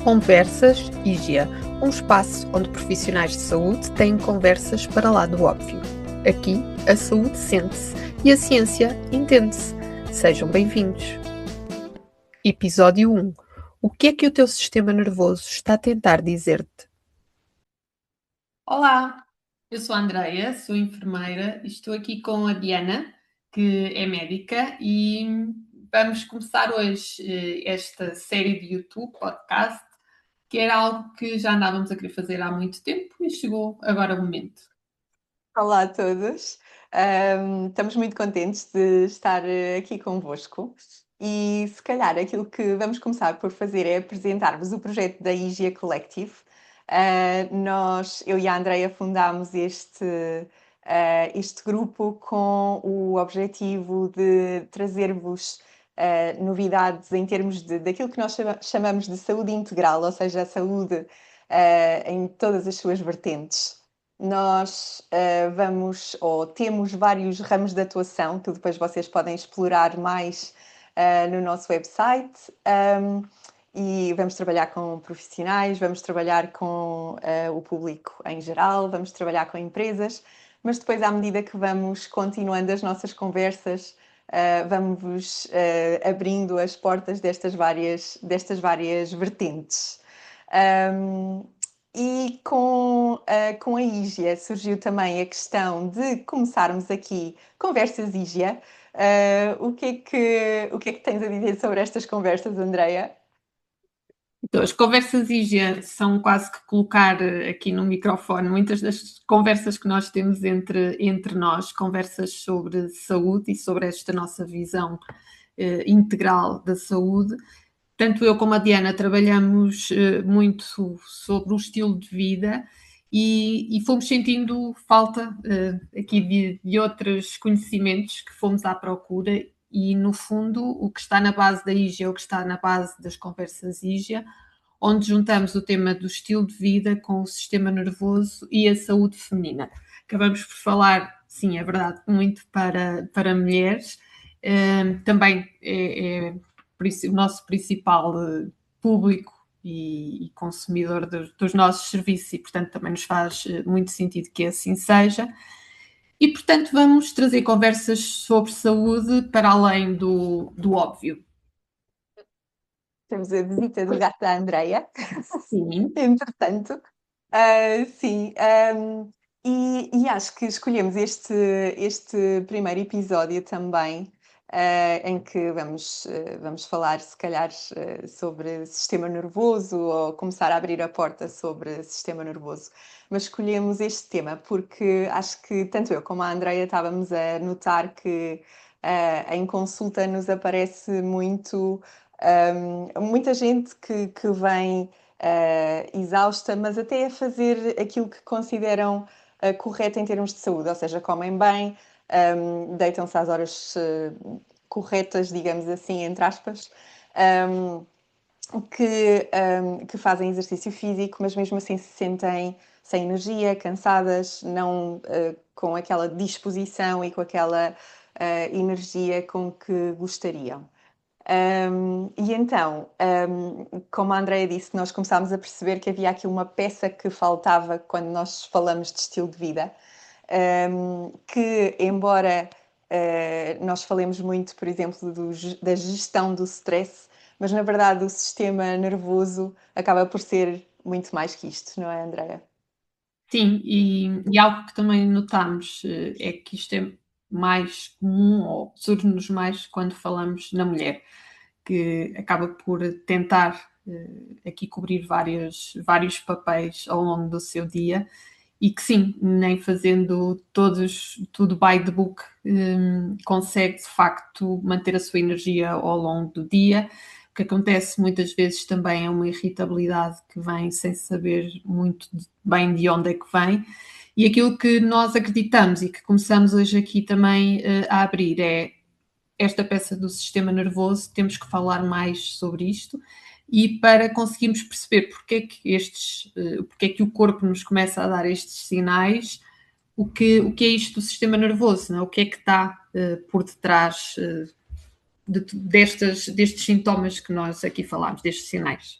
Conversas IGEA, um espaço onde profissionais de saúde têm conversas para lá do óbvio. Aqui, a saúde sente-se e a ciência entende-se. Sejam bem-vindos. Episódio 1. O que é que o teu sistema nervoso está a tentar dizer-te? Olá, eu sou a Andreia, sou enfermeira e estou aqui com a Diana, que é médica, e vamos começar hoje esta série de YouTube, podcast, que era algo que já andávamos a querer fazer há muito tempo e chegou agora o momento. Olá a todos, estamos muito contentes de estar aqui convosco e se calhar aquilo que vamos começar por fazer é apresentar-vos o projeto da IGEA Collective. Eu e a Andreia fundámos este grupo com o objetivo de trazer-vos novidades em termos daquilo que nós chamamos de saúde integral, ou seja, a saúde em todas as suas vertentes. Nós temos vários ramos de atuação que depois vocês podem explorar mais no nosso website. E vamos trabalhar com profissionais, vamos trabalhar com o público em geral, vamos trabalhar com empresas, mas depois, à medida que vamos continuando as nossas conversas, vamos abrindo as portas destas várias vertentes. E com a IGEA surgiu também a questão de começarmos aqui conversas IGEA. O que é que tens a dizer sobre estas conversas, Andreia? Então, as conversas IGEA são quase que colocar aqui no microfone muitas das conversas que nós temos entre nós, conversas sobre saúde e sobre esta nossa visão integral da saúde. Tanto eu como a Diana trabalhamos muito sobre o estilo de vida e fomos sentindo falta aqui de outros conhecimentos que fomos à procura e, no fundo, o que está na base da IGEA, o que está na base das conversas IGEA, onde juntamos o tema do estilo de vida com o sistema nervoso e a saúde feminina. Acabamos por falar, sim, é verdade, muito para mulheres, também é o nosso principal público e consumidor dos nossos serviços e, portanto, também nos faz muito sentido que assim seja. E, portanto, vamos trazer conversas sobre saúde para além do óbvio. Temos a visita do gato da Andreia. Sim. Entretanto, sim. E acho que escolhemos este primeiro episódio também, em que vamos falar, se calhar, sobre sistema nervoso ou começar a abrir a porta sobre sistema nervoso. Mas escolhemos este tema porque acho que tanto eu como a Andreia estávamos a notar que em consulta nos aparece muita gente que vem exausta, mas até a fazer aquilo que consideram correto em termos de saúde, ou seja, comem bem, deitam-se às horas corretas, digamos assim, entre aspas, que fazem exercício físico, mas mesmo assim se sentem sem energia, cansadas, não com aquela disposição e com aquela energia com que gostariam. E então, como a Andreia disse, nós começámos a perceber que havia aqui uma peça que faltava quando nós falamos de estilo de vida, que embora nós falemos muito, por exemplo, da gestão do stress, mas na verdade o sistema nervoso acaba por ser muito mais que isto, não é, Andreia? Sim, e algo que também notamos é que isto é mais comum ou surge-nos mais quando falamos na mulher, que acaba por tentar aqui cobrir vários papéis ao longo do seu dia e que sim, nem fazendo tudo by the book, consegue de facto manter a sua energia ao longo do dia. O que acontece muitas vezes também é uma irritabilidade que vem sem saber muito bem de onde é que vem. E aquilo que nós acreditamos e que começamos hoje aqui também a abrir é esta peça do sistema nervoso, temos que falar mais sobre isto e para conseguirmos perceber porque é que o corpo nos começa a dar estes sinais, o que é isto do sistema nervoso, não é? O que é que está por detrás destes sintomas que nós aqui falámos, destes sinais.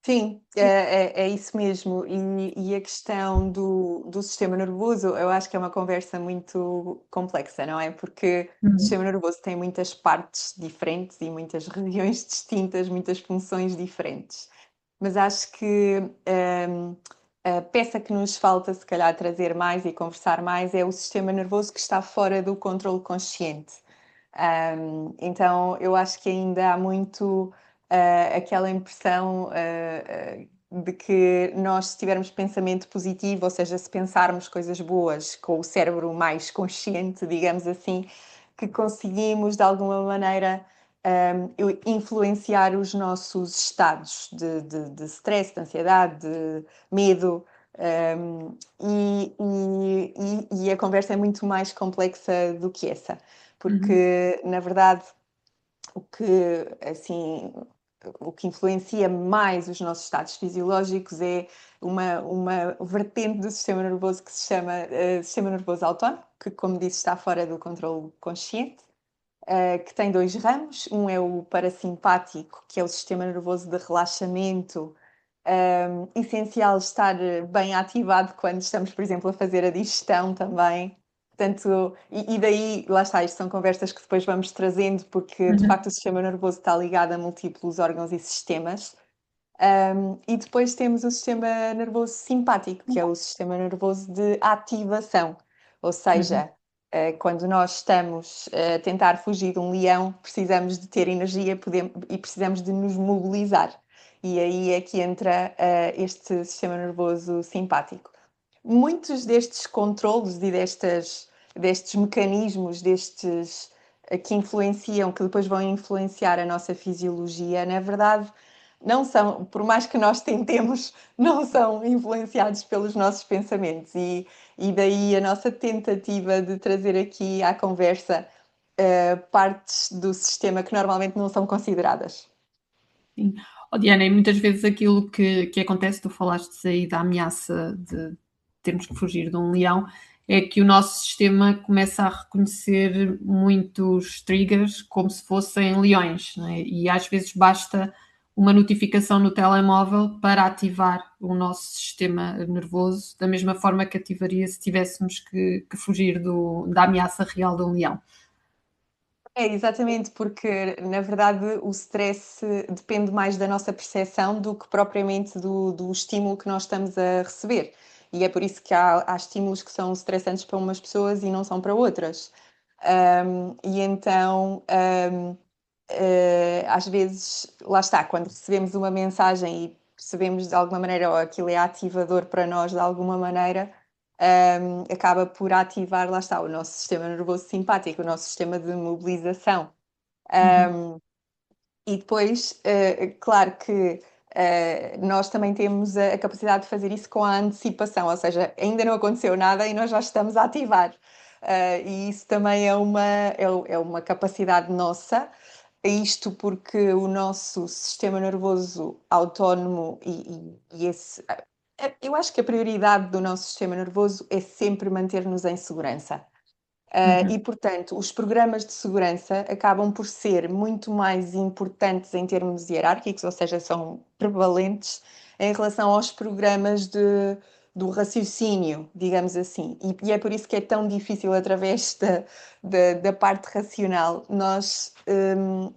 Sim, é isso mesmo. E a questão do sistema nervoso, eu acho que é uma conversa muito complexa, não é? Porque o sistema nervoso tem muitas partes diferentes e muitas regiões distintas, muitas funções diferentes. Mas acho que a peça que nos falta, se calhar, trazer mais e conversar mais é o sistema nervoso que está fora do controle consciente. Então, eu acho que ainda há muito aquela impressão de que nós, se tivermos pensamento positivo, ou seja, se pensarmos coisas boas com o cérebro mais consciente, digamos assim, que conseguimos, de alguma maneira, influenciar os nossos estados de stress, de ansiedade, de medo. E a conversa é muito mais complexa do que essa, porque, na verdade, o que, assim, o que influencia mais os nossos estados fisiológicos é uma vertente do sistema nervoso que se chama sistema nervoso autónomo, que, como disse, está fora do controle consciente, que tem dois ramos. Um é o parasimpático, que é o sistema nervoso de relaxamento, essencial estar bem ativado quando estamos, por exemplo, a fazer a digestão também. Portanto, e daí, lá está, isto são conversas que depois vamos trazendo, porque de facto o sistema nervoso está ligado a múltiplos órgãos e sistemas. E depois temos o sistema nervoso simpático, que é o sistema nervoso de ativação, ou seja, quando nós estamos a tentar fugir de um leão, precisamos de ter energia e precisamos de nos mobilizar. E aí é que entra este sistema nervoso simpático. Muitos destes controlos e destes mecanismos, que influenciam, que depois vão influenciar a nossa fisiologia, na verdade, não são, por mais que nós tentemos, não são influenciados pelos nossos pensamentos. E daí a nossa tentativa de trazer aqui à conversa partes do sistema que normalmente não são consideradas. Sim. Oh, Diana, e muitas vezes aquilo que acontece, tu falaste aí da ameaça de termos que fugir de um leão, é que o nosso sistema começa a reconhecer muitos triggers como se fossem leões, não é? E às vezes basta uma notificação no telemóvel para ativar o nosso sistema nervoso, da mesma forma que ativaria se tivéssemos que fugir da ameaça real de um leão. É, exatamente, porque na verdade o stress depende mais da nossa percepção do que propriamente do estímulo que nós estamos a receber. E é por isso que há estímulos que são estressantes para umas pessoas e não são para outras. E então, às vezes, lá está, quando recebemos uma mensagem e percebemos de alguma maneira, ou aquilo é ativador para nós de alguma maneira, acaba por ativar, lá está, o nosso sistema nervoso simpático, o nosso sistema de mobilização. E depois, claro que nós também temos a capacidade de fazer isso com a antecipação, ou seja, ainda não aconteceu nada e nós já estamos a ativar. E isso também é uma capacidade nossa, isto porque o nosso sistema nervoso autónomo e esse. Eu acho que a prioridade do nosso sistema nervoso é sempre manter-nos em segurança. E, portanto, os programas de segurança acabam por ser muito mais importantes em termos hierárquicos, ou seja, são prevalentes em relação aos programas do raciocínio, digamos assim. E é por isso que é tão difícil, através da parte racional, nós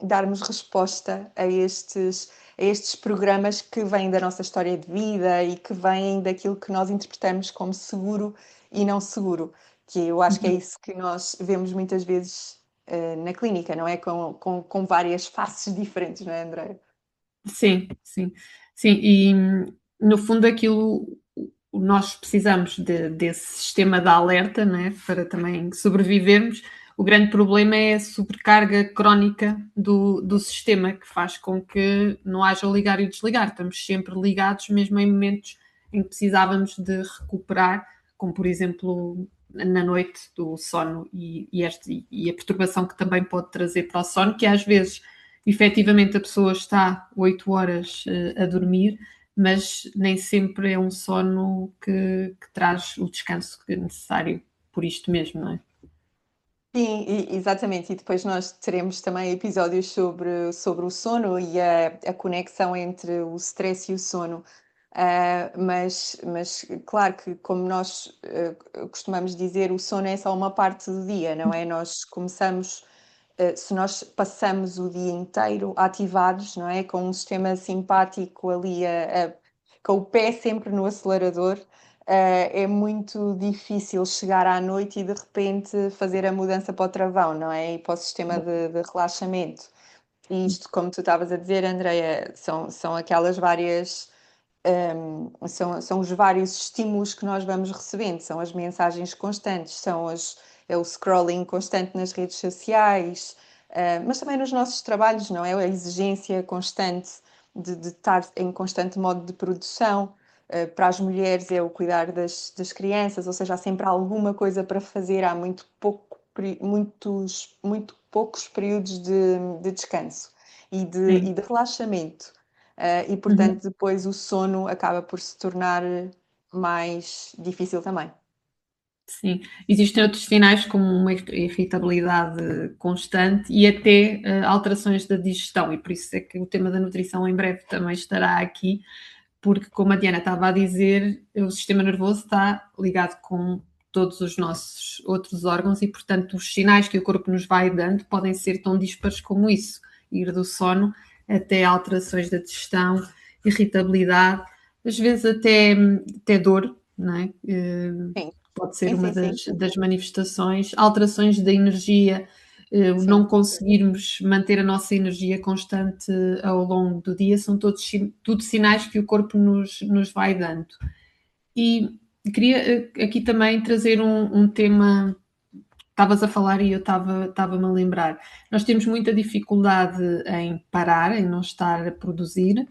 darmos resposta a estes programas que vêm da nossa história de vida e que vêm daquilo que nós interpretamos como seguro e não seguro. Que eu acho que é isso que nós vemos muitas vezes na clínica, não é? Com várias faces diferentes, não é, Andréia? Sim, sim, sim. E no fundo aquilo nós precisamos desse sistema de alerta, né, para também sobrevivermos. O grande problema é a sobrecarga crónica do sistema, que faz com que não haja ligar e desligar. Estamos sempre ligados, mesmo em momentos em que precisávamos de recuperar, como por exemplo na noite do sono e a perturbação que também pode trazer para o sono, que às vezes efetivamente a pessoa está 8 horas a dormir, mas nem sempre é um sono que traz o descanso necessário por isto mesmo, não é? Sim, exatamente. E depois nós teremos também episódios sobre o sono e a conexão entre o stress e o sono. Mas claro que, como nós costumamos dizer, o sono é só uma parte do dia, não é? Nós começamos, se nós passamos o dia inteiro ativados, não é? Com um sistema simpático ali, com o pé sempre no acelerador, é muito difícil chegar à noite e de repente fazer a mudança para o travão, não é? E para o sistema de relaxamento. E isto, como tu estavas a dizer, Andreia, são aquelas várias. São os vários estímulos que nós vamos recebendo, são as mensagens constantes, é o scrolling constante nas redes sociais, mas também nos nossos trabalhos, não é? A exigência constante de estar em constante modo de produção. Para as mulheres é o cuidar das crianças, ou seja, há sempre alguma coisa para fazer, há muito poucos períodos de descanso e de relaxamento. E, Uhum. portanto, depois o sono acaba por se tornar mais difícil também. Sim, existem outros sinais como uma irritabilidade constante e até alterações da digestão, e por isso é que o tema da nutrição em breve também estará aqui, porque, como a Diana estava a dizer, o sistema nervoso está ligado com todos os nossos outros órgãos e, portanto, os sinais que o corpo nos vai dando podem ser tão dispares como isso, ir do sono até alterações da digestão, irritabilidade, às vezes até dor, não é? Sim, Pode ser sim, uma sim, sim. das manifestações, alterações da energia, Sim. não conseguirmos manter a nossa energia constante ao longo do dia, são todos tudo sinais que o corpo nos vai dando. E queria aqui também trazer um tema, estavas a falar e eu estava-me a lembrar. Nós temos muita dificuldade em parar, em não estar a produzir,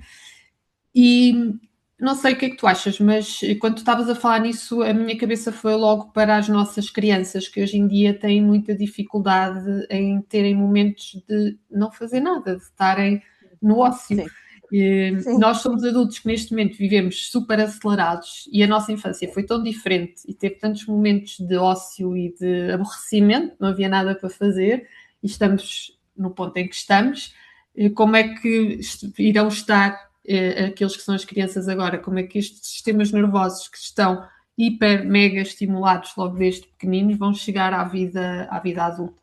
e não sei o que é que tu achas, mas quando tu estavas a falar nisso, a minha cabeça foi logo para as nossas crianças, que hoje em dia têm muita dificuldade em terem momentos de não fazer nada, de estarem no ócio. Sim, sim, Nós somos adultos que neste momento vivemos super acelerados e a nossa infância foi tão diferente e teve tantos momentos de ócio e de aborrecimento, não havia nada para fazer e estamos no ponto em que estamos. Como é que irão estar aqueles que são as crianças agora, como é que estes sistemas nervosos que estão hiper, mega estimulados logo desde pequeninos vão chegar à vida adulta.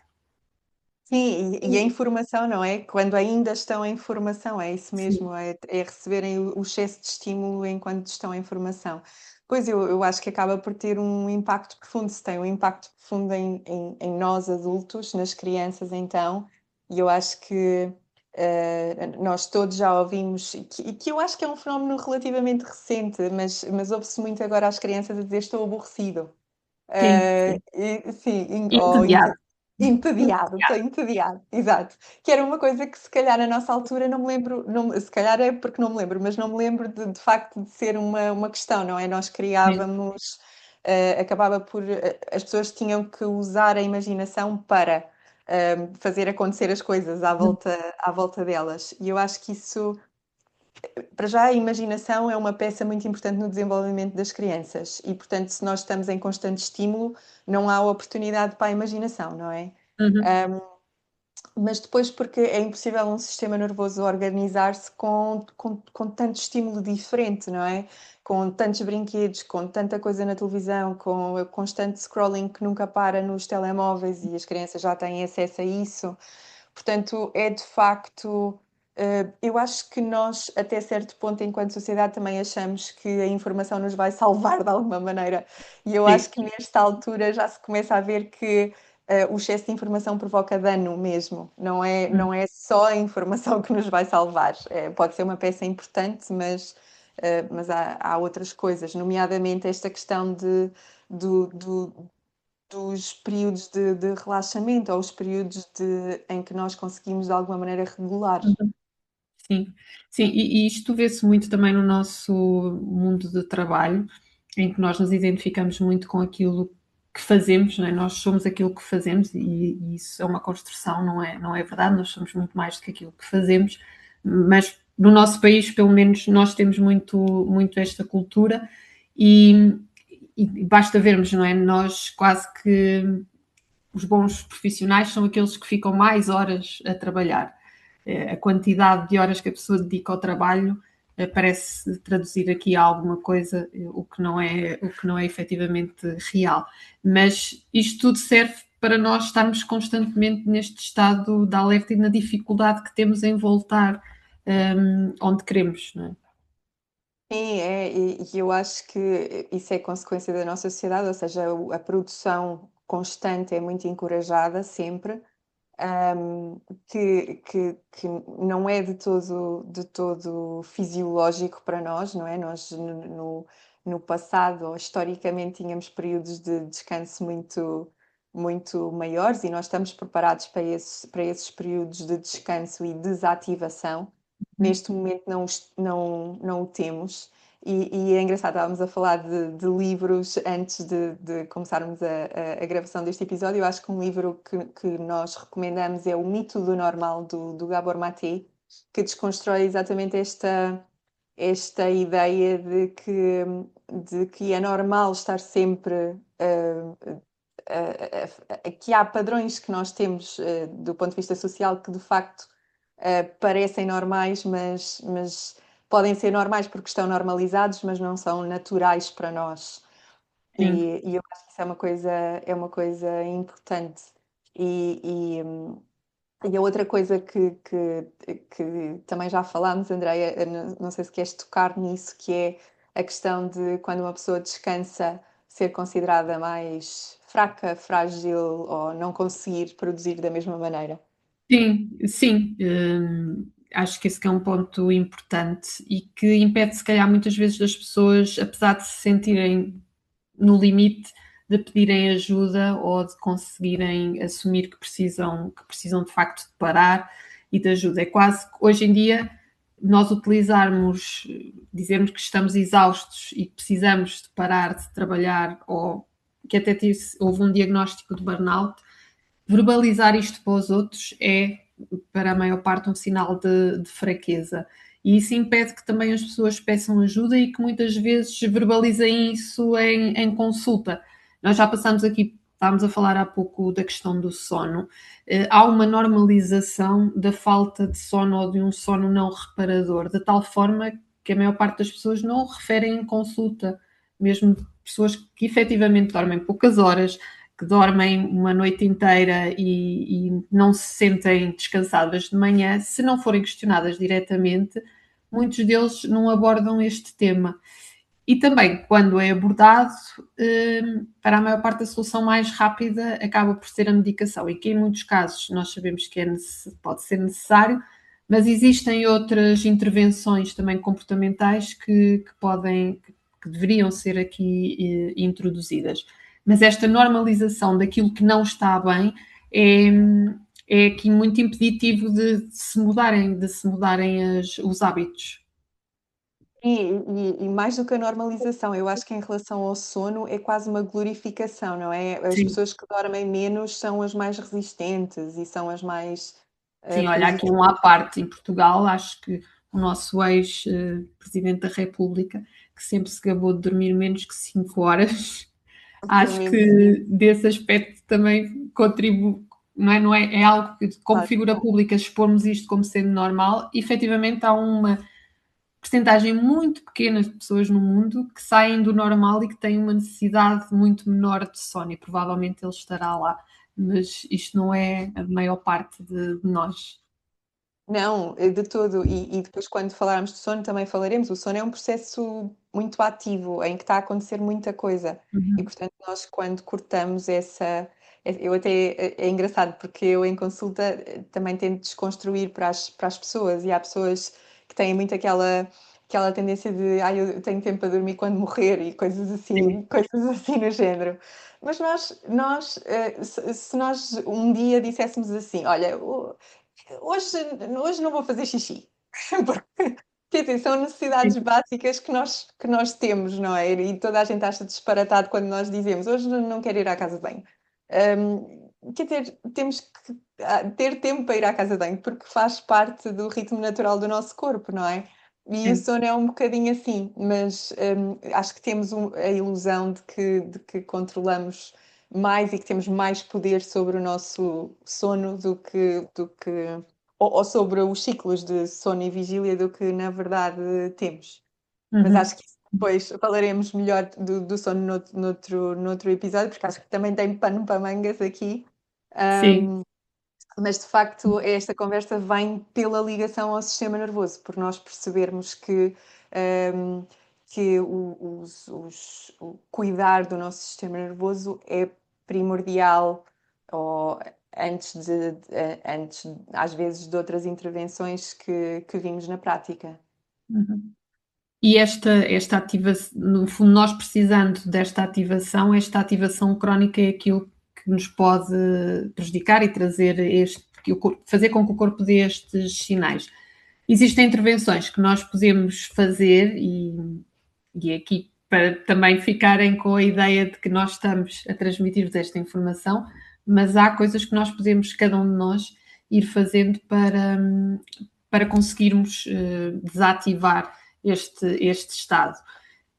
sim, e a informação, não é? Quando ainda estão em formação, é isso Sim, mesmo, é receberem o excesso de estímulo enquanto estão em formação. Pois eu acho que acaba por ter um impacto profundo, se tem um impacto profundo em nós adultos, nas crianças então, e eu acho que nós todos já ouvimos, e que eu acho que é um fenómeno relativamente recente, mas ouve-se muito agora as crianças a dizer estou aborrecido. sim, sim. Sim, ou Entediado. entediado, estou entediado, exato. Que era uma coisa que se calhar na nossa altura não me lembro, se calhar é porque não me lembro, mas não me lembro de facto de ser uma questão, não é? Nós Sim. criávamos, acabava por, as pessoas tinham que usar a imaginação para fazer acontecer as coisas à volta delas. E eu acho que isso para já, a imaginação é uma peça muito importante no desenvolvimento das crianças e, portanto, se nós estamos em constante estímulo, não há oportunidade para a imaginação, não é? Uhum. Mas depois, porque é impossível um sistema nervoso organizar-se com tanto estímulo diferente, não é? Com tantos brinquedos, com tanta coisa na televisão, com o constante scrolling que nunca para nos telemóveis e as crianças já têm acesso a isso. Portanto, é de facto. Eu acho que nós, até certo ponto, enquanto sociedade, também achamos que a informação nos vai salvar de alguma maneira. E eu Sim. acho que nesta altura já se começa a ver que o excesso de informação provoca dano mesmo. Não é só a informação que nos vai salvar. Pode ser uma peça importante, mas há outras coisas, nomeadamente esta questão do, do, dos períodos de relaxamento ou os períodos em que nós conseguimos de alguma maneira regular. Uhum. Sim, sim, e isto vê-se muito também no nosso mundo de trabalho, em que nós nos identificamos muito com aquilo que fazemos, não é? Nós somos aquilo que fazemos e isso é uma construção, não é verdade, nós somos muito mais do que aquilo que fazemos, mas no nosso país, pelo menos, nós temos muito esta cultura e basta vermos, não é? Nós quase que os bons profissionais são aqueles que ficam mais horas a trabalhar. A quantidade de horas que a pessoa dedica ao trabalho parece traduzir aqui alguma coisa, o que não é efetivamente real. Mas isto tudo serve para nós estarmos constantemente neste estado de alerta e na dificuldade que temos em voltar onde queremos, não é? Sim, e eu acho que isso é consequência da nossa sociedade, ou seja, a produção constante é muito encorajada sempre, hum, que não é de todo fisiológico para nós, não é? Nós no passado, ou historicamente, tínhamos períodos de descanso muito maiores e nós estamos preparados para esses períodos de descanso e desativação. Neste momento não o temos. E é engraçado, estávamos a falar de livros antes de começarmos a gravação deste episódio. Eu acho que um livro que nós recomendamos é O Mito do Normal, do Gabor Maté, que desconstrói exatamente esta ideia de que é normal estar sempre. Que há padrões que nós temos do ponto de vista social que de facto parecem normais, mas podem ser normais porque estão normalizados, mas não são naturais para nós. E eu acho que isso é uma coisa importante. E a outra coisa que também já falámos, Andreia, não sei se queres tocar nisso, que é a questão de quando uma pessoa descansa ser considerada mais fraca, frágil ou não conseguir produzir da mesma maneira. Sim, sim. Acho que esse que é um ponto importante e que impede, se calhar, muitas vezes das pessoas, apesar de se sentirem no limite, de pedirem ajuda ou de conseguirem assumir que precisam de facto de parar e de ajuda. É quase que hoje em dia nós utilizarmos, dizermos que estamos exaustos e que precisamos de parar de trabalhar ou que até houve um diagnóstico de burnout, verbalizar isto para os outros é, para a maior parte, um sinal de fraqueza. E isso impede que também as pessoas peçam ajuda e que muitas vezes verbalizem isso em consulta. Nós já passamos aqui, estávamos a falar há pouco da questão do sono. Há uma normalização da falta de sono ou de um sono não reparador, de tal forma que a maior parte das pessoas não o referem em consulta, mesmo pessoas que efetivamente dormem poucas horas, que dormem uma noite inteira e não se sentem descansadas de manhã, se não forem questionadas diretamente, muitos deles não abordam este tema. E também, quando é abordado, para a maior parte a solução mais rápida acaba por ser a medicação, e que em muitos casos nós sabemos que pode ser necessário, mas existem outras intervenções também comportamentais que deveriam ser aqui introduzidas. Mas esta normalização daquilo que não está bem é aqui muito impeditivo de se mudarem os hábitos. E mais do que a normalização, eu acho que em relação ao sono é quase uma glorificação, não é? As Sim. pessoas que dormem menos são as mais resistentes e são as mais Sim, olha, aqui positivas. um à parte, em Portugal, acho que o nosso ex-presidente da República, que sempre se gabou de dormir menos que 5 horas, acho que desse aspecto também contribui, não é algo que, como Claro. figura pública, expormos isto como sendo normal. Efetivamente há uma percentagem muito pequena de pessoas no mundo que saem do normal e que têm uma necessidade muito menor de sono, e provavelmente ele estará lá, mas isto não é a maior parte de nós. Não, de todo. E depois, quando falarmos de sono, também falaremos. O sono é um processo muito ativo, em que está a acontecer muita coisa. E, Uhum. portanto, nós, quando cortamos eu até, é engraçado, porque eu, em consulta, também tento desconstruir para as pessoas. E há pessoas que têm muito aquela tendência de, eu tenho tempo para dormir quando morrer, e coisas assim, Sim, coisas assim no género. Mas se nós um dia disséssemos assim, olha, hoje não vou fazer xixi, porque, quer dizer, são necessidades sim, básicas que nós temos, não é? E toda a gente acha disparatado quando nós dizemos hoje não quero ir à casa de banho. Quer dizer, temos que ter tempo para ir à casa de banho, porque faz parte do ritmo natural do nosso corpo, não é? E o sim. sono é um bocadinho assim, mas acho que temos a ilusão de que controlamos mais e que temos mais poder sobre o nosso sono ou sobre os ciclos de sono e vigília do que na verdade temos. Mas acho que depois falaremos melhor do sono noutro episódio, porque acho que também tem pano para mangas aqui. Sim. Mas de facto, esta conversa vem pela ligação ao sistema nervoso, por nós percebermos que o cuidar do nosso sistema nervoso é primordial, ou antes, às vezes, de outras intervenções que vimos na prática. E esta ativação, no fundo, nós precisando desta ativação, esta ativação crónica é aquilo que nos pode prejudicar e trazer fazer com que o corpo dê estes sinais. Existem intervenções que nós podemos fazer e aqui para também ficarem com a ideia de que nós estamos a transmitir-vos esta informação, mas há coisas que nós podemos, cada um de nós, ir fazendo para conseguirmos desativar este estado.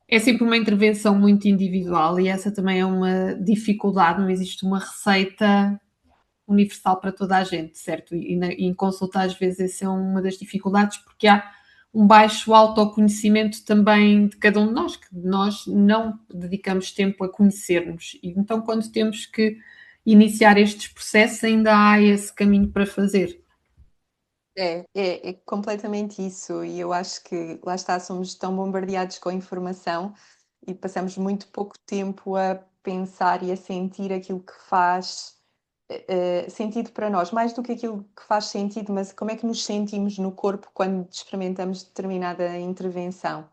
É sempre uma intervenção muito individual e essa também é uma dificuldade, não existe uma receita universal para toda a gente, certo? E em consulta às vezes essa é uma das dificuldades porque há um baixo autoconhecimento também de cada um de nós, que nós não dedicamos tempo a conhecer-nos. E então quando temos que iniciar estes processos ainda há esse caminho para fazer. É completamente isso, e eu acho que lá está, somos tão bombardeados com informação e passamos muito pouco tempo a pensar e a sentir aquilo que faz sentido para nós, mais do que aquilo que faz sentido, mas como é que nos sentimos no corpo quando experimentamos determinada intervenção.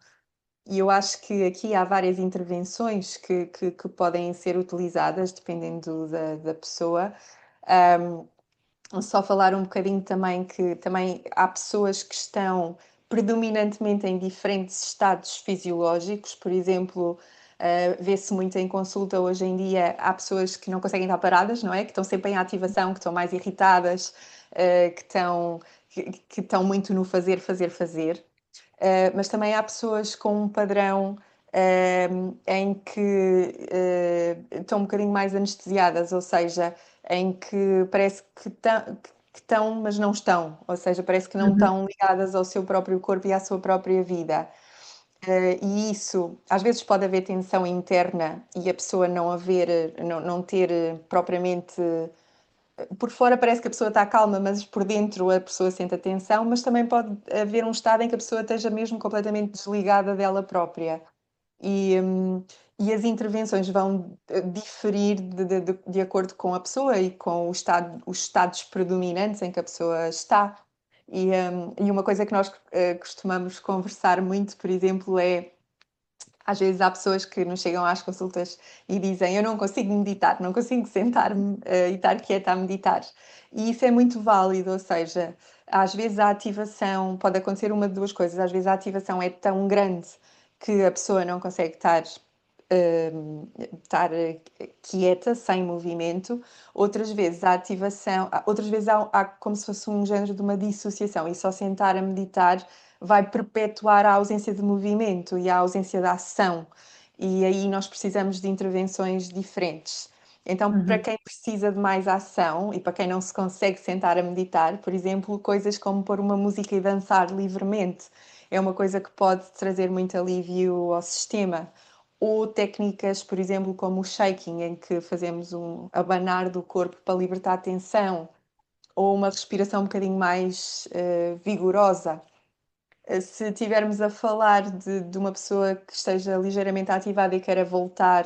E eu acho que aqui há várias intervenções que podem ser utilizadas, dependendo da pessoa. Só falar um bocadinho também que também há pessoas que estão predominantemente em diferentes estados fisiológicos, por exemplo, vê-se muito em consulta hoje em dia, há pessoas que não conseguem estar paradas, não é? Que estão sempre em ativação, que estão mais irritadas, que estão muito no fazer, fazer, fazer. Mas também há pessoas com um padrão em que estão um bocadinho mais anestesiadas, ou seja, em que parece que estão, mas não estão, ou seja, parece que não estão ligadas ao seu próprio corpo e à sua própria vida. E isso, às vezes pode haver tensão interna e a pessoa não ter propriamente. Por fora parece que a pessoa está calma, mas por dentro a pessoa sente a tensão, mas também pode haver um estado em que a pessoa esteja mesmo completamente desligada dela própria. E as intervenções vão diferir de acordo com a pessoa e com os estados predominantes em que a pessoa está. E uma coisa que nós costumamos conversar muito, por exemplo, é às vezes há pessoas que nos chegam às consultas e dizem: eu não consigo meditar, não consigo sentar-me e estar quieta a meditar. E isso é muito válido, ou seja, às vezes a ativação, pode acontecer uma de duas coisas, às vezes a ativação é tão grande que a pessoa não consegue estar quieta, sem movimento. Outras vezes a ativação, outras vezes há como se fosse um género de uma dissociação e só sentar a meditar vai perpetuar a ausência de movimento e a ausência de ação. E aí nós precisamos de intervenções diferentes. Então, para quem precisa de mais ação e para quem não se consegue sentar a meditar, por exemplo, coisas como pôr uma música e dançar livremente é uma coisa que pode trazer muito alívio ao sistema. Ou técnicas, por exemplo, como o shaking, em que fazemos um abanar do corpo para libertar a tensão, ou uma respiração um bocadinho mais vigorosa. Se estivermos a falar de uma pessoa que esteja ligeiramente ativada e queira voltar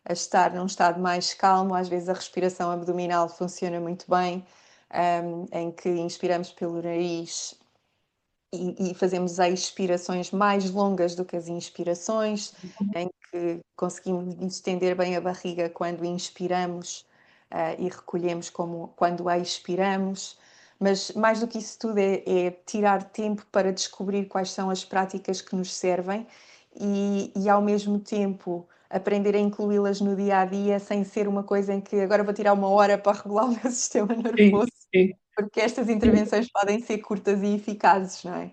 a estar num estado mais calmo, às vezes a respiração abdominal funciona muito bem, em que inspiramos pelo nariz e fazemos expirações mais longas do que as inspirações, em que conseguimos estender bem a barriga quando inspiramos e recolhemos como quando expiramos. Mas mais do que isso tudo é tirar tempo para descobrir quais são as práticas que nos servem e ao mesmo tempo aprender a incluí-las no dia a dia sem ser uma coisa em que agora vou tirar uma hora para regular o meu sistema Sim, nervoso, sim. porque estas intervenções podem ser curtas e eficazes, não é?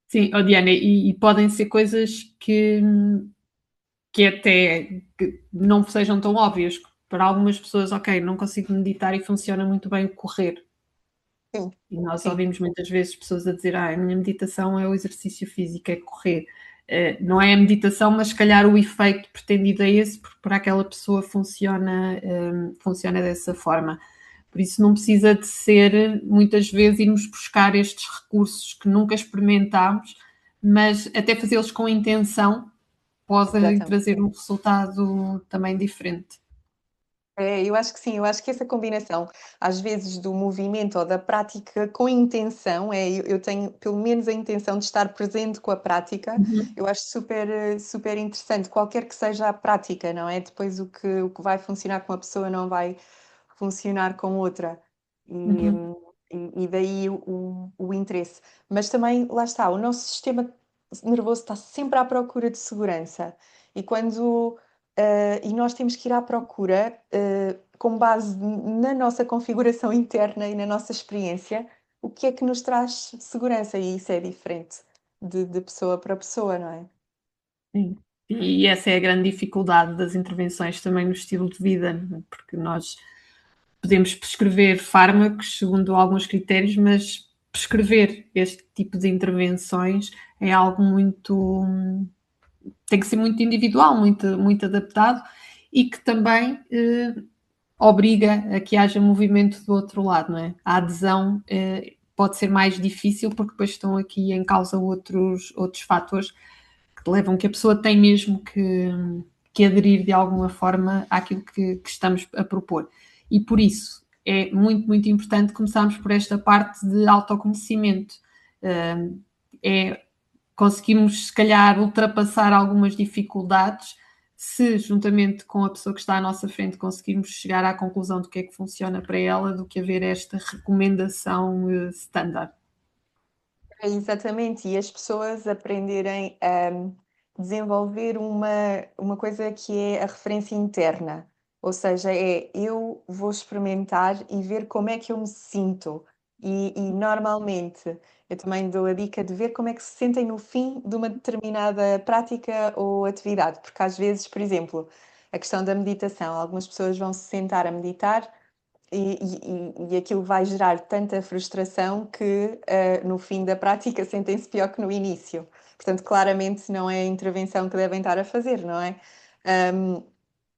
Sim, oh Diana, e podem ser coisas que até que não sejam tão óbvias. para algumas pessoas, ok, não consigo meditar e funciona muito bem o correr. Sim, E nós sim. ouvimos muitas vezes pessoas a dizer: a minha meditação é o exercício físico, é correr. Não é a meditação, mas se calhar o efeito pretendido é esse, porque para aquela pessoa funciona dessa forma. Por isso não precisa de ser, muitas vezes, irmos buscar estes recursos que nunca experimentámos, mas até fazê-los com intenção podem Exatamente. trazer um resultado também diferente. Eu acho que sim, eu acho que essa combinação, às vezes, do movimento ou da prática com intenção, eu tenho pelo menos a intenção de estar presente com a prática, Uhum, eu acho super, super interessante, qualquer que seja a prática, não é? Depois o que vai funcionar com uma pessoa não vai funcionar com outra. E, uhum, e daí o interesse. Mas também, lá está, o nosso sistema nervoso está sempre à procura de segurança. E quando e nós temos que ir à procura, com base na nossa configuração interna e na nossa experiência, o que é que nos traz segurança, e isso é diferente de pessoa para pessoa, não é? sim. E essa é a grande dificuldade das intervenções também no estilo de vida, porque nós podemos prescrever fármacos segundo alguns critérios, mas prescrever este tipo de intervenções é algo muito. Tem que ser muito individual, muito adaptado e que também obriga a que haja movimento do outro lado, não é? A adesão pode ser mais difícil porque depois estão aqui em causa outros fatores que levam que a pessoa tem mesmo que aderir de alguma forma àquilo que estamos a propor. E por isso é muito, muito importante começarmos por esta parte de autoconhecimento. É conseguimos, se calhar, ultrapassar algumas dificuldades se, juntamente com a pessoa que está à nossa frente, conseguirmos chegar à conclusão do que é que funciona para ela, do que haver esta recomendação standard. É, exatamente, e as pessoas aprenderem a desenvolver uma coisa que é a referência interna, ou seja, eu vou experimentar e ver como é que eu me sinto. E normalmente eu também dou a dica de ver como é que se sentem no fim de uma determinada prática ou atividade, porque às vezes, por exemplo, a questão da meditação, algumas pessoas vão se sentar a meditar e aquilo vai gerar tanta frustração que, no fim da prática, sentem-se pior que no início. Portanto, claramente não é a intervenção que devem estar a fazer, não é? Hum,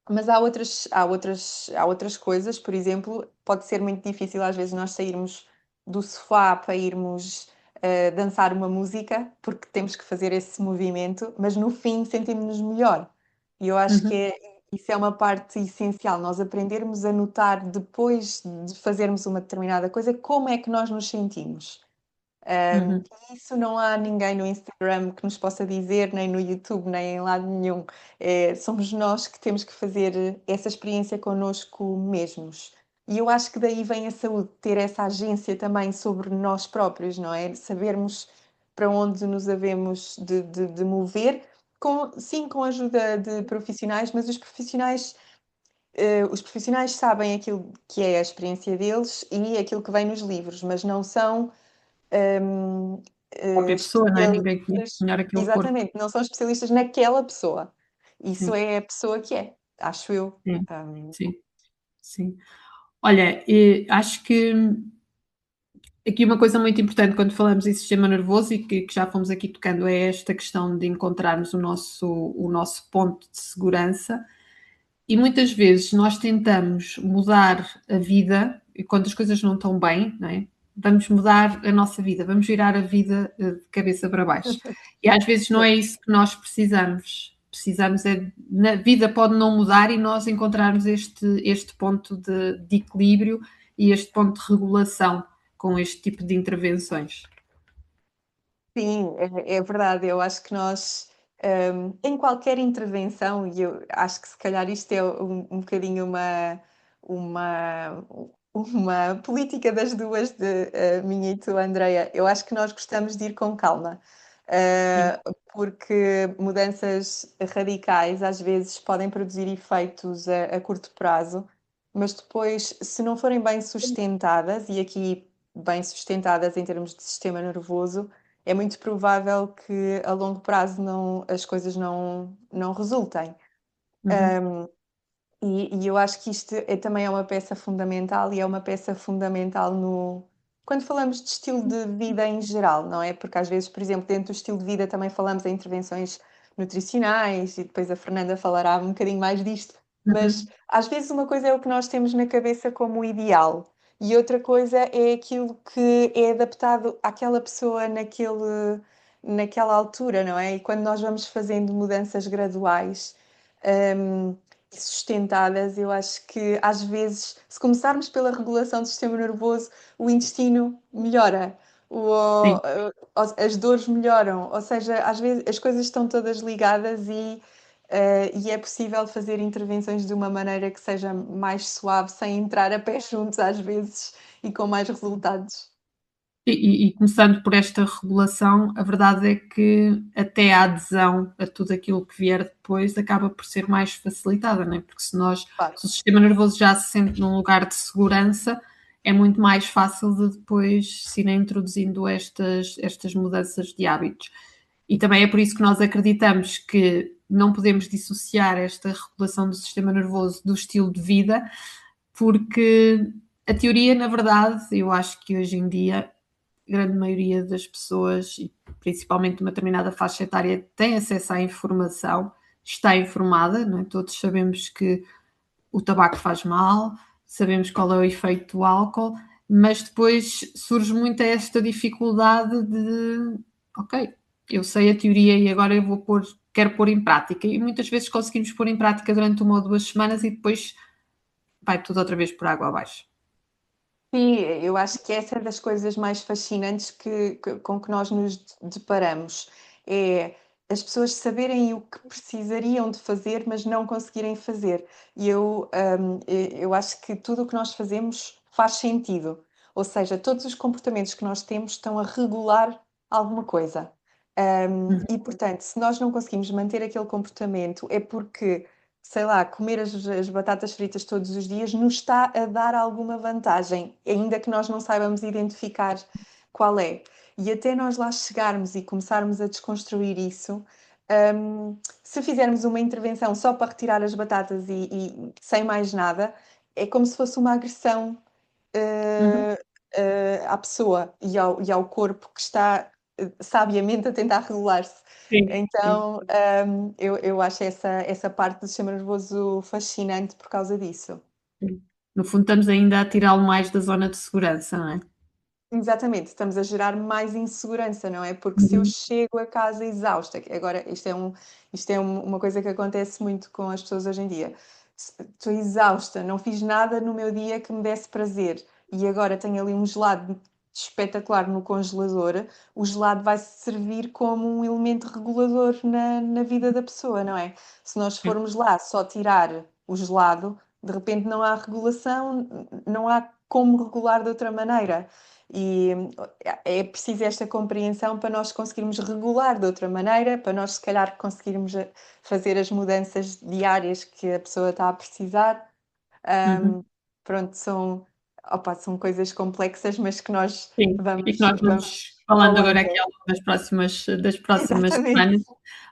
mas há outras coisas, por exemplo, pode ser muito difícil às vezes nós sairmos do sofá para irmos, dançar uma música, porque temos que fazer esse movimento, mas no fim sentimos-nos melhor. E eu acho que Uhum, isso é uma parte essencial, nós aprendermos a notar depois de fazermos uma determinada coisa, como é que nós nos sentimos. uhum. Isso não há ninguém no Instagram que nos possa dizer, nem no YouTube, nem em lado nenhum. Somos nós que temos que fazer essa experiência connosco mesmos. E eu acho que daí vem a saúde, ter essa agência também sobre nós próprios, não é? Sabermos para onde nos havemos de mover, sim, com a ajuda de profissionais, mas os profissionais sabem aquilo que é a experiência deles e aquilo que vem nos livros, mas não são hum, A própria pessoa, não é? Ninguém conhece especialistas, melhor aquele corpo. exatamente, não são especialistas naquela pessoa. Isso Sim, é a pessoa que é, acho eu. sim, sim, sim. Olha, acho que aqui uma coisa muito importante quando falamos em sistema nervoso e que já fomos aqui tocando é esta questão de encontrarmos o nosso ponto de segurança. E muitas vezes nós tentamos mudar a vida, e quando as coisas não estão bem, não é? Vamos mudar a nossa vida, vamos virar a vida de cabeça para baixo. E às vezes não Sim, é isso que nós precisamos. Precisamos é, na vida pode não mudar e nós encontrarmos este ponto de equilíbrio e este ponto de regulação com este tipo de intervenções. sim, é verdade. Eu acho que nós, em qualquer intervenção, e eu acho que se calhar isto é um bocadinho uma, uma política das duas, minha e tua, Andreia, eu acho que nós gostamos de ir com calma. Sim. Porque mudanças radicais às vezes podem produzir efeitos a curto prazo, mas depois, se não forem bem sustentadas, e aqui bem sustentadas em termos de sistema nervoso, é muito provável que a longo prazo as coisas não resultem. Uhum. E eu acho que isto também é uma peça fundamental e é uma peça fundamental no... Quando falamos de estilo de vida em geral, não é? Porque às vezes, por exemplo, dentro do estilo de vida também falamos em intervenções nutricionais e depois a Fernanda falará um bocadinho mais disto, mas Uhum. às vezes uma coisa é o que nós temos na cabeça como o ideal e outra coisa é aquilo que é adaptado àquela pessoa naquela altura, não é? E quando nós vamos fazendo mudanças graduais, hum, e sustentadas, eu acho que às vezes, se começarmos pela regulação do sistema nervoso, o intestino melhora, Sim. as dores melhoram, ou seja, às vezes as coisas estão todas ligadas e é possível fazer intervenções de uma maneira que seja mais suave, sem entrar a pé juntos às vezes e com mais resultados. E começando por esta regulação, a verdade é que até a adesão a tudo aquilo que vier depois acaba por ser mais facilitada, não é? Porque Claro. se o sistema nervoso já se sente num lugar de segurança, é muito mais fácil de depois se irem introduzindo estas mudanças de hábitos. E também é por isso que nós acreditamos que não podemos dissociar esta regulação do sistema nervoso do estilo de vida, porque a teoria, na verdade, eu acho que hoje em dia a grande maioria das pessoas, e principalmente de uma determinada faixa etária, tem acesso à informação, está informada, não é? Todos sabemos que o tabaco faz mal, sabemos qual é o efeito do álcool, mas depois surge muito esta dificuldade de, ok, eu sei a teoria e agora quero pôr em prática. E muitas vezes conseguimos pôr em prática durante 1 ou 2 semanas e depois vai tudo outra vez por água abaixo. Sim, eu acho que essa é das coisas mais fascinantes com que nós nos deparamos. É as pessoas saberem o que precisariam de fazer, mas não conseguirem fazer. Eu acho que tudo o que nós fazemos faz sentido. Ou seja, todos os comportamentos que nós temos estão a regular alguma coisa. E, portanto, se nós não conseguimos manter aquele comportamento, é porque sei lá, comer as batatas fritas todos os dias nos está a dar alguma vantagem, ainda que nós não saibamos identificar qual é. E até nós lá chegarmos e começarmos a desconstruir isso, se fizermos uma intervenção só para retirar as batatas e sem mais nada, é como se fosse uma agressão Uhum. à pessoa e ao corpo que está sabiamente a tentar regular-se. Sim, sim. Então, eu acho essa parte do sistema nervoso fascinante por causa disso. Sim. No fundo, estamos ainda a tirá-lo mais da zona de segurança, não é? Exatamente, estamos a gerar mais insegurança, não é? Porque se eu Uhum. chego a casa exausta, que agora uma coisa que acontece muito com as pessoas hoje em dia. Estou exausta, não fiz nada no meu dia que me desse prazer e agora tenho ali um gelado espetacular no congelador, o gelado vai servir como um elemento regulador na vida da pessoa, não é? Se nós É. formos lá só tirar o gelado, de repente não há regulação, não há como regular de outra maneira. E é preciso esta compreensão para nós conseguirmos regular de outra maneira, para nós, se calhar, conseguirmos fazer as mudanças diárias que a pessoa está a precisar. Uhum. Ahm, Pronto, são coisas complexas, mas que nós Sim, e que nós vamos vamos falando agora aqui falando. ao longo das próximas Exatamente. semanas.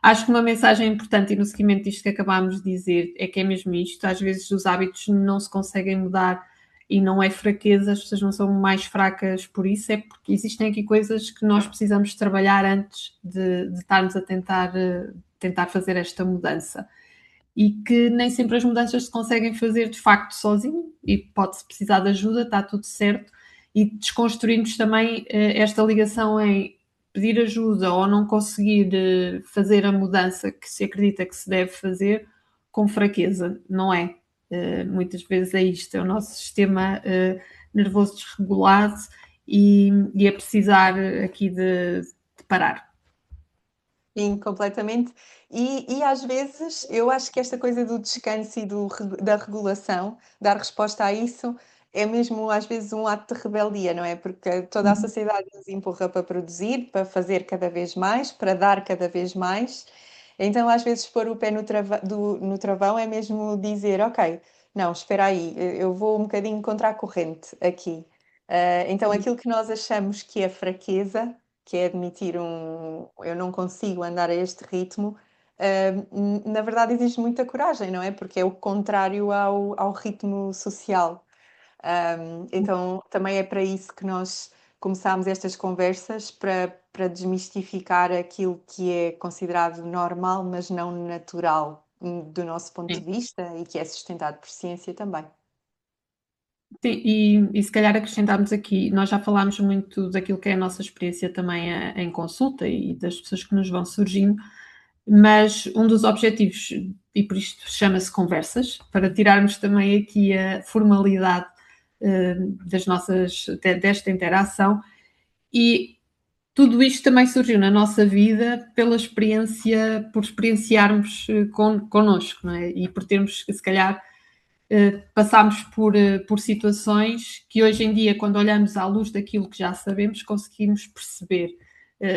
Acho que uma mensagem importante e no seguimento disto que acabámos de dizer é que é mesmo isto, às vezes os hábitos não se conseguem mudar e não é fraqueza, as pessoas não são mais fracas por isso, é porque existem aqui coisas que nós precisamos trabalhar antes de estarmos a tentar fazer esta mudança. E que nem sempre as mudanças se conseguem fazer de facto sozinho e pode-se precisar de ajuda, está tudo certo, e desconstruirmos também esta ligação em pedir ajuda ou não conseguir fazer a mudança que se acredita que se deve fazer com fraqueza, não é? Muitas vezes é isto, é o nosso sistema nervoso desregulado e é precisar aqui de parar. Sim, completamente. E às vezes eu acho que esta coisa do descanso e da regulação, dar resposta a isso, é mesmo às vezes um ato de rebeldia, não é? Porque toda a Uhum. sociedade nos empurra para produzir, para fazer cada vez mais, para dar cada vez mais. Então, às vezes, pôr o pé no travão é mesmo dizer: Ok, não, espera aí, eu vou um bocadinho contra a corrente aqui. Então, aquilo que nós achamos que é fraqueza, que é admitir eu não consigo andar a este ritmo, na verdade exige muita coragem, não é? Porque é o contrário ao ritmo social. Então também é para isso que nós começámos estas conversas, para desmistificar aquilo que é considerado normal, mas não natural, do nosso ponto de Sim. vista, e que é sustentado por ciência também. Sim, e se calhar acrescentarmos aqui, nós já falámos muito daquilo que é a nossa experiência também em consulta e das pessoas que nos vão surgindo, mas um dos objetivos, e por isto chama-se conversas, para tirarmos também aqui a formalidade desta interação, e tudo isto também surgiu na nossa vida pela experiência, por experienciarmos connosco, não é? E por termos, se calhar, passámos por situações que hoje em dia, quando olhamos à luz daquilo que já sabemos, conseguimos perceber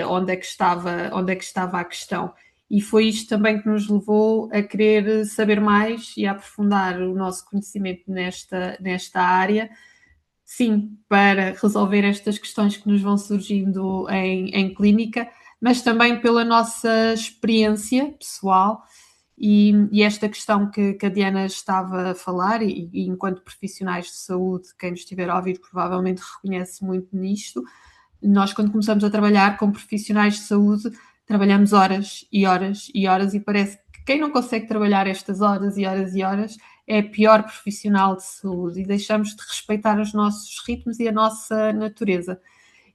onde é que estava a questão. E foi isto também que nos levou a querer saber mais e a aprofundar o nosso conhecimento nesta área, sim, para resolver estas questões que nos vão surgindo em clínica, mas também pela nossa experiência pessoal e esta questão que a Diana estava a falar, e enquanto profissionais de saúde, quem nos estiver a ouvir provavelmente reconhece muito nisto. Nós, quando começamos a trabalhar com profissionais de saúde, trabalhamos horas e horas e horas, e parece que quem não consegue trabalhar estas horas e horas e horas é pior profissional de saúde, e deixamos de respeitar os nossos ritmos e a nossa natureza.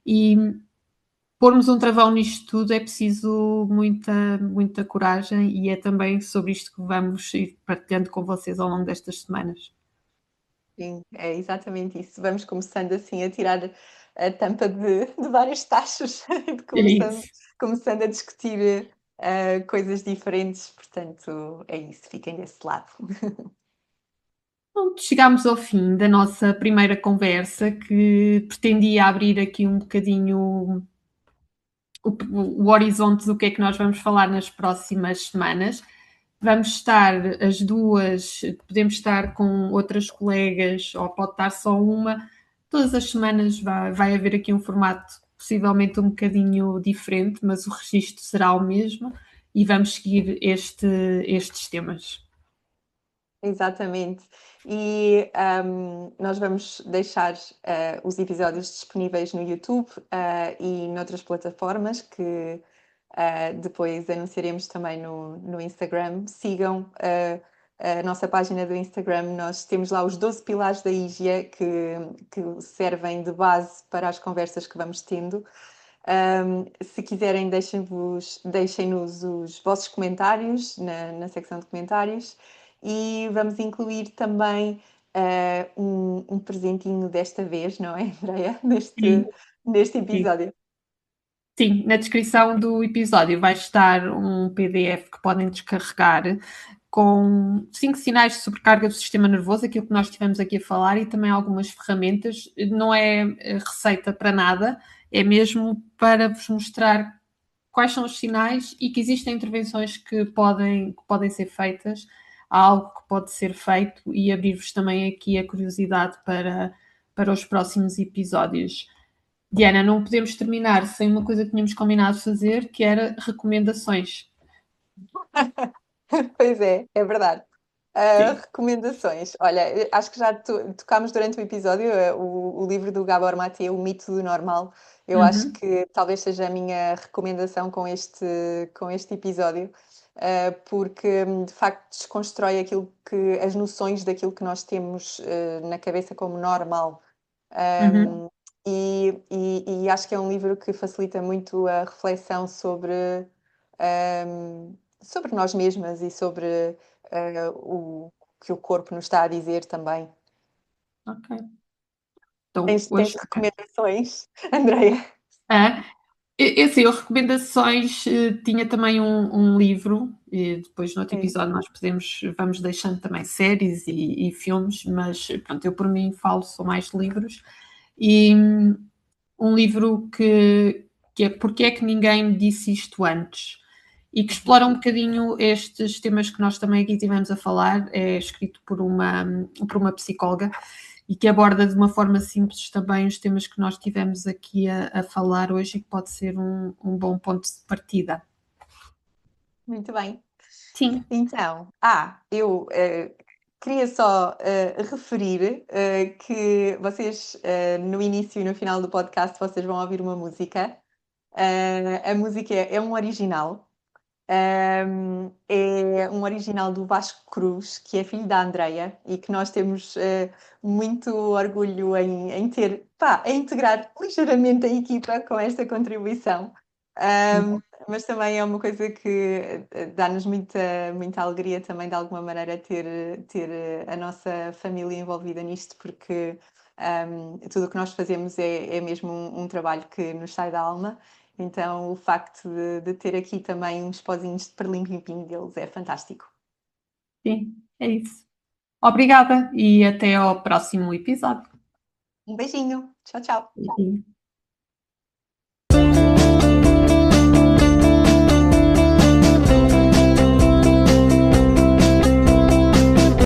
E pormos um travão nisto tudo é preciso muita coragem, e é também sobre isto que vamos ir partilhando com vocês ao longo destas semanas. Sim, é exatamente isso. Vamos começando assim a tirar a tampa de vários tachos e É isso. começando a discutir coisas diferentes, portanto é isso, fiquem desse lado. Pronto, chegámos ao fim da nossa primeira conversa, que pretendia abrir aqui um bocadinho o horizonte do que é que nós vamos falar nas próximas semanas. Vamos estar as duas, podemos estar com outras colegas, ou pode estar só uma. Todas as semanas vai haver aqui um formato possivelmente um bocadinho diferente, mas o registro será o mesmo, e vamos seguir estes temas. Exatamente. E nós vamos deixar os episódios disponíveis no YouTube e noutras plataformas que depois anunciaremos também no Instagram. Sigam a nossa página do Instagram. Nós temos lá os 12 pilares da IGIA que servem de base para as conversas que vamos tendo. Se quiserem, deixem-nos os vossos comentários na secção de comentários, e vamos incluir também um presentinho desta vez, não é, Andreia? Sim, Neste sim. episódio. Sim, na descrição do episódio vai estar um PDF que podem descarregar com 5 sinais de sobrecarga do sistema nervoso, aquilo que nós estivemos aqui a falar, e também algumas ferramentas. Não é receita para nada, é mesmo para vos mostrar quais são os sinais e que existem intervenções que podem ser feitas, há algo que pode ser feito, e abrir-vos também aqui a curiosidade para os próximos episódios. Diana, não podemos terminar sem uma coisa que tínhamos combinado de fazer, que era recomendações. Pois é verdade. Sim. Recomendações. Olha, acho que já tocámos durante o episódio o livro do Gabor Maté, O Mito do Normal. Eu acho Uhum. que talvez seja a minha recomendação com este episódio, porque de facto desconstrói as noções daquilo que nós temos na cabeça como normal. Uhum. E acho que é um livro que facilita muito a reflexão sobre nós mesmas e sobre o que o corpo nos está a dizer também. Ok. Então, Tens hoje. recomendações, Andreia? Ah, eu recomendações, tinha também um livro, e depois no outro Sim. episódio vamos deixando também séries e filmes, mas pronto, eu por mim falo só mais de livros. E um livro que é Porque é que ninguém me disse isto antes? E que explora um bocadinho estes temas que nós também aqui tivemos a falar. É escrito por uma psicóloga, e que aborda de uma forma simples também os temas que nós tivemos aqui a falar hoje, e que pode ser um bom ponto de partida. Muito bem. Sim. Então, eu queria só referir que vocês, no início e no final do podcast, vocês vão ouvir uma música. A música é um original. É um original do Vasco Cruz, que é filho da Andreia, e que nós temos muito orgulho em ter, a integrar ligeiramente a equipa com esta contribuição. Mas também é uma coisa que dá-nos muita alegria também, de alguma maneira, ter a nossa família envolvida nisto, porque tudo o que nós fazemos é mesmo um trabalho que nos sai da alma. Então, o facto de ter aqui também uns pozinhos de perlim-pim-pim deles é fantástico. Sim, é isso. Obrigada e até ao próximo episódio. Um beijinho. Tchau, tchau. Beijinho.